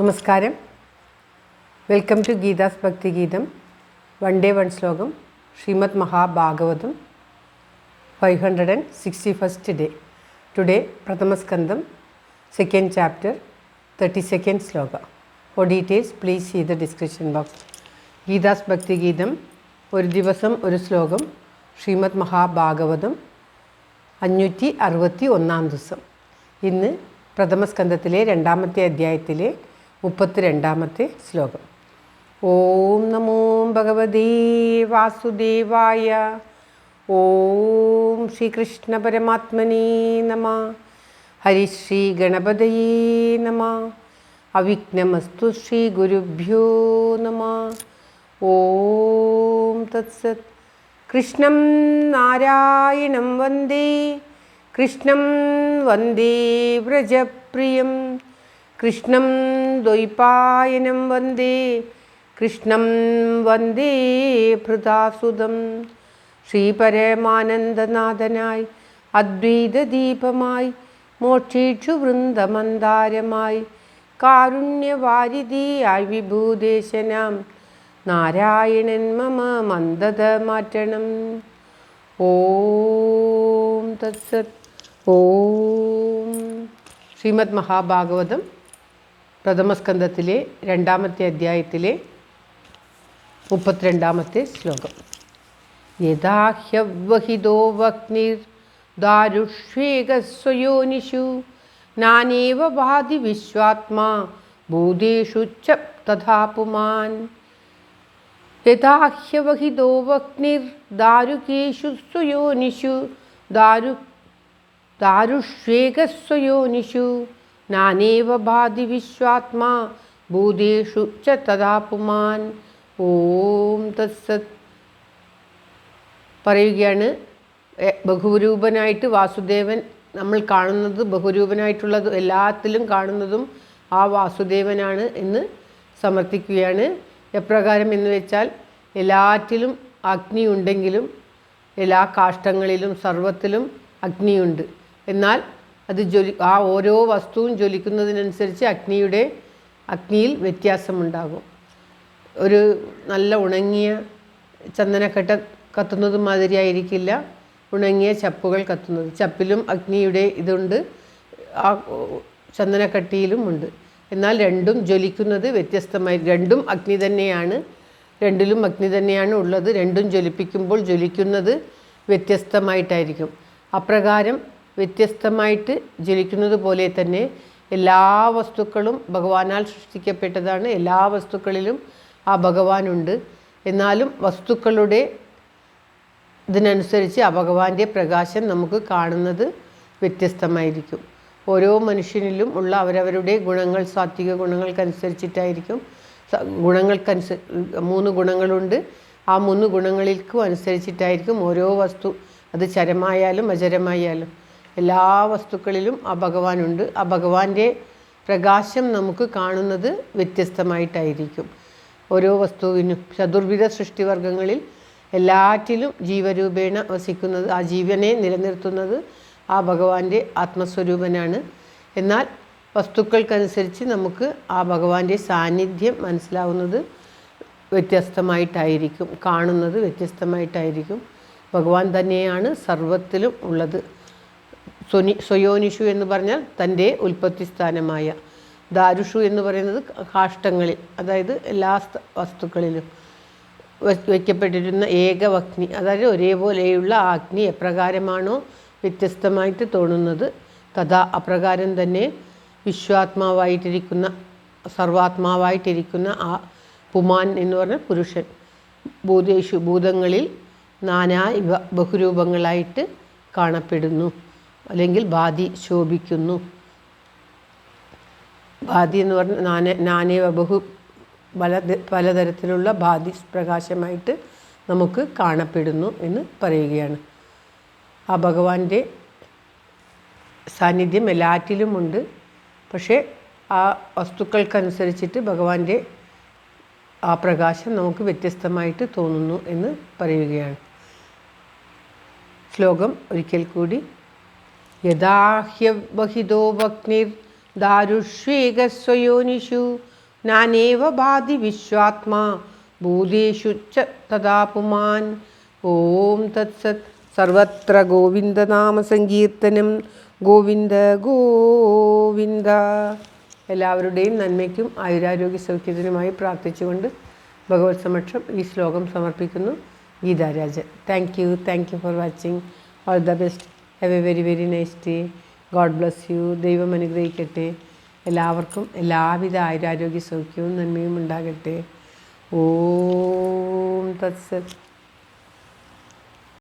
നമസ്കാരം. Welcome to Geetha's Bhakti ഗീതം. One day one ശ്ലോകം. Shrimad Mahabhagavatam 561st day. Today പ്രഥമസ്കന്ധം, സെക്കൻഡ് ചാപ്റ്റർ, 32nd ശ്ലോക. For details please see the description box. Geetha's Bhakti Geetham, ഒരു ദിവസം ഒരു ശ്ലോകം. ശ്രീമദ് മഹാഭാഗവതം 561 ദിവസം. ഇന്ന് പ്രഥമസ്കന്ധത്തിലെ 2ാമത്തെ അധ്യായത്തിലെ 32ാമത്തെ ശ്ലോകം. ഓം നമോ ഭഗവതേ വാസുദേവായ. ഓം ശ്രീകൃഷ്ണ പരമാത്മനേ നമഃ. ഹരിശ്രീ ഗണപതയേ നമഃ. അവിഘ്നമസ്തു ശ്രീ ഗുരുഭ്യോ നമഃ. ഓം തത്സത്. കൃഷ്ണം നാരായണം വന്ദേ, കൃഷ്ണം വന്ദേ വ്രജപ്രിയം, കൃഷ്ണം ദ്വൈപായനം വന്ദേ, കൃഷ്ണം വന്ദേ ഭൃതാസുതം. ശ്രീപരമാനന്ദനാഥനായി അദ്വൈതദീപമായി, മോക്ഷേക്ഷു വൃന്ദമന്ദാരമായി, കാരുണ്യവാരിധിയായി വിഭൂദേശനാം നാരായണൻ മമ മന്ദത മാറ്റണം. ഓം തത്സത്. ഓം. ശ്രീമദ് മഹാഭാഗവതം പ്രഥമസ്കന്ധത്തിലെ 2ാമത്തെ അധ്യായത്തിലെ 32ാമത്തെ ശ്ലോകം. യഥാ ഹ്യവഹിതോ വഹ്നിർ ദാരുഷ്വേകസ്വയോനിഷു നാനേവ ഭാതി വിശ്വാത്മാ ഭൂതേഷു ച തഥാ പുമാൻ. യഥാ ഹ്യവഹിതോ വഹ്നിർ ദാരുകേഷു സ്വയോനിഷു ദാരുഷ്വേകസ്വയോനിഷു നാനേവ ഭാതി വിശ്വാത്മാ ഭൂതേഷു ച തഥാ പുമാൻ. ഓം തത്സത്. പറയുകയാണ്, ബഹുരൂപനായിട്ട് വാസുദേവൻ നമ്മൾ കാണുന്നത്, ബഹുരൂപനായിട്ടുള്ളത് എല്ലാത്തിലും കാണുന്നതും ആ വാസുദേവനാണ് എന്ന് സമർത്ഥിക്കുകയാണ്. എപ്രകാരം എന്ന് വെച്ചാൽ, എല്ലാറ്റിലും അഗ്നി ഉണ്ടെങ്കിലും എല്ലാ കാഷ്ടങ്ങളിലും സർവത്തിലും അഗ്നിയുണ്ട്. എന്നാൽ അത് ആ ഓരോ വസ്തുവും ജ്വലിക്കുന്നതിനനുസരിച്ച് അഗ്നിയിൽ വ്യത്യാസമുണ്ടാകും. ഒരു നല്ല ഉണങ്ങിയ ചന്ദനക്കട്ട കത്തുന്നത് മാതിരിയായിരിക്കില്ല ഉണങ്ങിയ ചപ്പുകൾ കത്തുന്നത്. ചപ്പിലും അഗ്നിയുടെ ഇതുണ്ട്, ആ ചന്ദനക്കട്ടിയിലും ഉണ്ട്. എന്നാൽ രണ്ടും ജ്വലിക്കുന്നത് വ്യത്യസ്തമായി. രണ്ടിലും അഗ്നി തന്നെയാണ് ഉള്ളത്. രണ്ടും ജ്വലിപ്പിക്കുമ്പോൾ ജ്വലിക്കുന്നത് വ്യത്യസ്തമായിട്ടായിരിക്കും. അപ്രകാരം വ്യത്യസ്തമായിട്ട് ജ്വലിക്കുന്നത് പോലെ തന്നെ എല്ലാ വസ്തുക്കളും ഭഗവാനാൽ സൃഷ്ടിക്കപ്പെട്ടതാണ്. എല്ലാ വസ്തുക്കളിലും ആ ഭഗവാനുണ്ട്. എന്നാലും വസ്തുക്കളുടെ ഇതിനനുസരിച്ച് ആ ഭഗവാന്റെ പ്രകാശം നമുക്ക് കാണുന്നത് വ്യത്യസ്തമായിരിക്കും. ഓരോ മനുഷ്യനിലും ഉള്ള അവരവരുടെ ഗുണങ്ങൾ, സാത്വിക ഗുണങ്ങൾക്കനുസരിച്ചിട്ടായിരിക്കും. 3 ഗുണങ്ങളുണ്ട്. ആ 3 ഗുണങ്ങൾക്കും അനുസരിച്ചിട്ടായിരിക്കും ഓരോ വസ്തു. അത് ചരമായാലും അചരമായാലും എല്ലാ വസ്തുക്കളിലും ആ ഭഗവാനുണ്ട്. ആ ഭഗവാന്റെ പ്രകാശം നമുക്ക് കാണുന്നത് വ്യത്യസ്തമായിട്ടായിരിക്കും. ഓരോ വസ്തുവിനും ചതുർവിധ സൃഷ്ടിവർഗങ്ങളിൽ എല്ലാറ്റിലും ജീവരൂപേണ വസിക്കുന്നത്, ആ ജീവനെ നിലനിർത്തുന്നത് ആ ഭഗവാന്റെ ആത്മസ്വരൂപനാണ്. എന്നാൽ വസ്തുക്കൾക്കനുസരിച്ച് നമുക്ക് ആ ഭഗവാന്റെ സാന്നിധ്യം മനസ്സിലാവുന്നത് വ്യത്യസ്തമായിട്ടായിരിക്കും, കാണുന്നത് വ്യത്യസ്തമായിട്ടായിരിക്കും. ഭഗവാൻ തന്നെയാണ് സർവത്തിലും ഉള്ളത്. സ്വയോനിഷു എന്ന് പറഞ്ഞാൽ തൻ്റെ ഉൽപ്പത്തി സ്ഥാനമായ, ദാരുഷു എന്ന് പറയുന്നത് കാഷ്ടങ്ങളിൽ, അതായത് എല്ലാ വസ്തുക്കളിലും വയ്ക്കപ്പെട്ടിരുന്ന ഏകവഗ്നി, അതായത് ഒരേപോലെയുള്ള ആ അഗ്നി എപ്രകാരമാണോ വ്യത്യസ്തമായിട്ട് തോന്നുന്നത്, തഥാ അപ്രകാരം തന്നെ വിശ്വാത്മാവായിട്ടിരിക്കുന്ന, സർവാത്മാവായിട്ടിരിക്കുന്ന ആ പുമാൻ എന്ന് പറഞ്ഞ പുരുഷൻ ഭൂതങ്ങളിൽ നാനാ ബഹുരൂപങ്ങളായിട്ട് കാണപ്പെടുന്നു, അല്ലെങ്കിൽ ഭാതി ശോഭിക്കുന്നു. ഭാതി എന്ന് പറഞ്ഞാൽ നാനേവ പലതരത്തിലുള്ള ഭാതി പ്രകാശമായിട്ട് നമുക്ക് കാണപ്പെടുന്നു എന്ന് പറയുകയാണ്. ആ ഭഗവാന്റെ സാന്നിധ്യം എല്ലാറ്റിലുമുണ്ട്. പക്ഷേ ആ വസ്തുക്കൾക്കനുസരിച്ചിട്ട് ഭഗവാന്റെ ആ പ്രകാശം നമുക്ക് വ്യത്യസ്തമായിട്ട് തോന്നുന്നു എന്ന് പറയുകയാണ്. ശ്ലോകം ഒരിക്കൽ കൂടി. യഥാ ഹ്യവഹിതോ വഗ്നിർ ദാരുഷ്വേകസ്വയോനിഷു നാനേവ ഭാതി വിശ്വാത്മാ ഭൂതേഷു ച തഥാ പുമാൻ. ഓം തത്സത്. സർവത്ര ഗോവിന്ദനാമസങ്കീർത്തനം. ഗോവിന്ദ ഗോവിന്ദ. എല്ലാവരുടെയും നന്മയ്ക്കും ആയുരാരോഗ്യ സൗഖ്യത്തിനുമായി പ്രാർത്ഥിച്ചുകൊണ്ട് ഭഗവത് സമക്ഷം ഈ ശ്ലോകം സമർപ്പിക്കുന്നു. Geetha Rajan. Thank you for watching. All the best. Have A very very nice day. God bless you. ദൈവം അനുഗ്രഹിക്കട്ടെ. എല്ലാവർക്കും എല്ലാവിധ ആയുരാരോഗ്യ സൗഖ്യവും നന്മയും ഉണ്ടാകട്ടെ. ഓം തത്സത്.